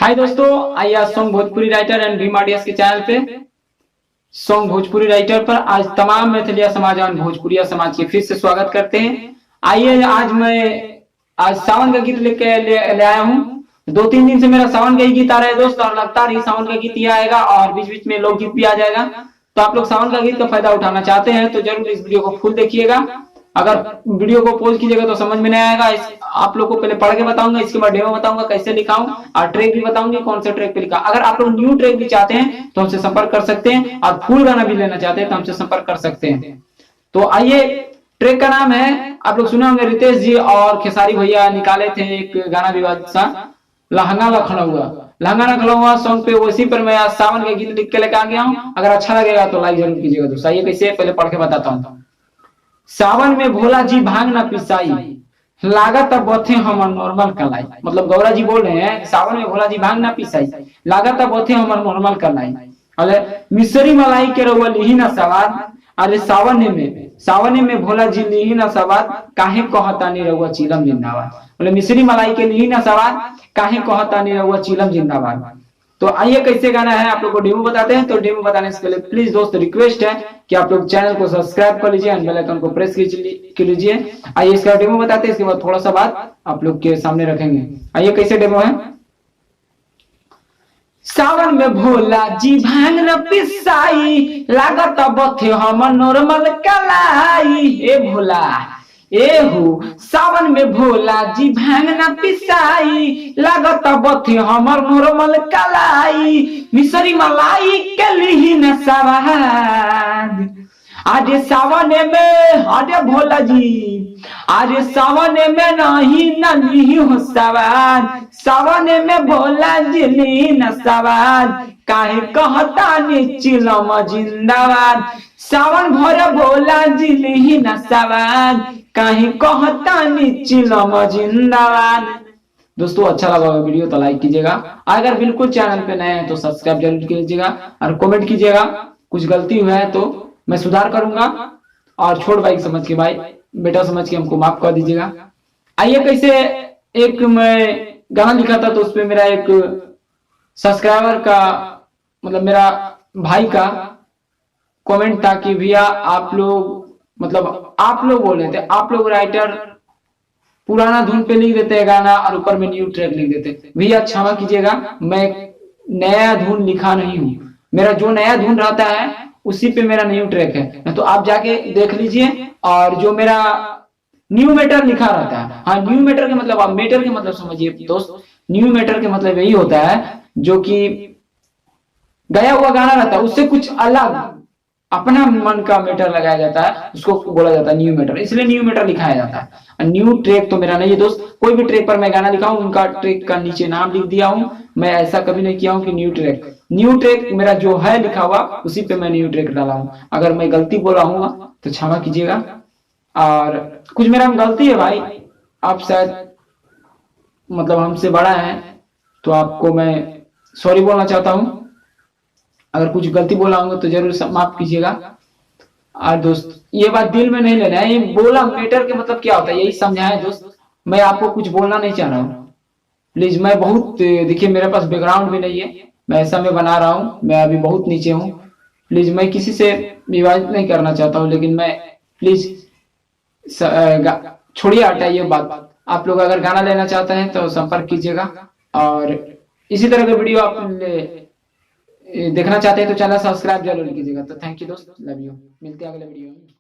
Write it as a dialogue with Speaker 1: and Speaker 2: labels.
Speaker 1: हाय दोस्तों, आइए आज song Bhojpuri writer and Bhim audience के चैनल पे सॉन्ग भोजपुरी राइटर पर आज तमाम मैथिलिया समाज और भोजपुरिया समाज के फिर से स्वागत करते हैं। आइए आज सावन का गीत लेके ले आया हूँ। 2-3 दिन से मेरा सावन का ही गीत आ रहा है दोस्त, और लगातार ही सावन का गीत ही आएगा और बीच बीच में लोकगीत भी आ जाएगा। तो आप लोग सावन का गीत का फायदा उठाना चाहते हैं तो जरूर इस वीडियो को फुल देखिएगा। अगर वीडियो को पॉज कीजिएगा तो समझ में नहीं आएगा। आप लोग को पहले पढ़ के बताऊंगा, इसके बाद डेमो बताऊंगा कैसे लिखाऊं और ट्रैक भी बताऊंगी कौन से ट्रैक पे लिखा। अगर आप लोग न्यू ट्रैक भी चाहते हैं तो हमसे संपर्क कर सकते हैं, और फुल गाना भी लेना चाहते हैं तो हमसे संपर्क कर सकते हैं। तो आइए, ट्रैक का नाम है, आप लोग सुने होंगे, रितेश जी और खेसारी भैया निकाले थे एक गाना विवाद सा, लहंगा लखनऊआ। लहंगा लखनऊआ सॉन्ग पे उसी पर मैं आज सावन का गीत लिख के लेकर आ गया हूँ। अगर अच्छा लगेगा तो लाइक जरूर कीजिएगा दोस्तों। आइए कैसे पहले पढ़ के बताता हूँ। सावन में भोला जी भांग ना पिसाई, लागत अब बथे हमर नॉर्मल कलाई। मतलब गौरा जी बोल रहे हैं सावन में भोला जी भांग ना पिसाई, लागत अब बथे हमर नॉर्मल कलाई। अरे मिसरी मलाई के रउआ लिही ना सवाद, अरे सावने में भोला जी लिही ना सवाद, काहे कहतानी रउआ चिलम जिंदाबाद। बोले मिसरी मलाई के लिही ना सवाद, काहे कहतानी रउआ चिलम जिंदाबाद। तो आइए कैसे गाना है आप लोग को डेमो बताते हैं। तो डेमो बताने से पहले प्लीज दोस्त रिक्वेस्ट है कि आप लोग चैनल को सब्सक्राइब कर लीजिए, बेल आइकन को प्रेस कर लीजिए। आइए इसका डेमो बताते हैं, इसके बाद थोड़ा सा बात आप लोग के सामने रखेंगे। आइए कैसे डेमो है। सावन में भोला जी भांग न पिसाई, लागत बथे हमर नॉर्मल कलाई। ए भोला एहू सावन में भोला जी भांग न पिसाई, लागत बथे हमर नॉर्मल कलाई। मिसरी मलाई के लिही न सवाद, आजे सावने में आजे भोला जी, आजे सावने में नहीं न लिही हो सवाद। सावने में भोला जी लिही न सवाद, काहे कहता नी चिलम जिंदाबाद। सावन भर भोला जी लिही न सवाद, काहे कहता नी चिलम जिंदाबाद। दोस्तों अच्छा लगा वीडियो तो लाइक कीजिएगा, अगर बिल्कुल चैनल पे नए हैं तो सब्सक्राइब जरूर कीजिएगा और कमेंट कीजिएगा। कुछ गलती हुआ है तो मैं सुधार करूंगा, और छोट भाई समझ के, भाई बेटा समझ के हमको माफ कर दीजिएगा। आइए कैसे, एक मैं गाना लिखा था तो उसपे मेरा एक सब्सक्राइबर का, मतलब मेरा भाई का कमेंट था कि भैया आप लोग, मतलब आप लोग बोल रहे थे, आप लोग राइटर पुराना धुन पे लिख देते हैं गाना और ऊपर में न्यू ट्रैक लिख देते। भैया क्षमा कीजिएगा, मैं नया धुन लिखा नहीं हूँ। मेरा जो नया धुन रहता है उसी पे मेरा न्यू ट्रैक है, तो आप जाके देख लीजिए। और जो मेरा न्यू मैटर लिखा रहता है, हाँ न्यू मैटर के मतलब, आप मैटर के मतलब समझिए दोस्त। न्यू मैटर के मतलब यही होता है जो कि गया हुआ गाना रहता है उससे कुछ अलग अपना मन का मैटर लगाया जाता है, उसको बोला जाता है न्यू मैटर, इसलिए न्यू मैटर लिखाया जाता है। न्यू ट्रैक तो मेरा नहीं है दोस्त। कोई भी ट्रैक पर मैं गाना लिखा हूं उनका ट्रैक का नीचे नाम लिख दिया हूं। मैं ऐसा कभी नहीं किया हूं कि न्यू ट्रैक मेरा जो है लिखा हुआ उसी पे मैं न्यू ट्रैक डाला हूं। अगर मैं गलती बोला हूँ तो क्षमा कीजिएगा, और कुछ मेरा गलती है भाई, आप शायद मतलब हमसे बड़ा है तो आपको मैं सॉरी बोलना चाहता हूँ। अगर कुछ गलती बोला होगा तो जरूर माफ कीजिएगा। और दोस्त ये बात दिल में नहीं लेना है, ये बोला मैटर के मतलब क्या होता है यही समझाएं दोस्त। मैं आपको कुछ बोलना नहीं चाह रहा हूँ प्लीज। मैं बहुत, देखिए मेरे पास बैकग्राउंड भी नहीं है, मैं ऐसा में बना रहा हूँ, मैं अभी बहुत नीचे हूँ। प्लीज मैं किसी से विवाद नहीं करना चाहता हूँ, लेकिन मैं प्लीज छोड़िए, हटाइए बात। आप लोग अगर गाना लेना चाहते हैं तो संपर्क कीजिएगा, और इसी तरह का वीडियो आप देखना चाहते हैं तो चैनल सब्सक्राइब जरूर कीजिएगा। तो थैंक यू दोस्त, लव यू, मिलते हैं अगले वीडियो में।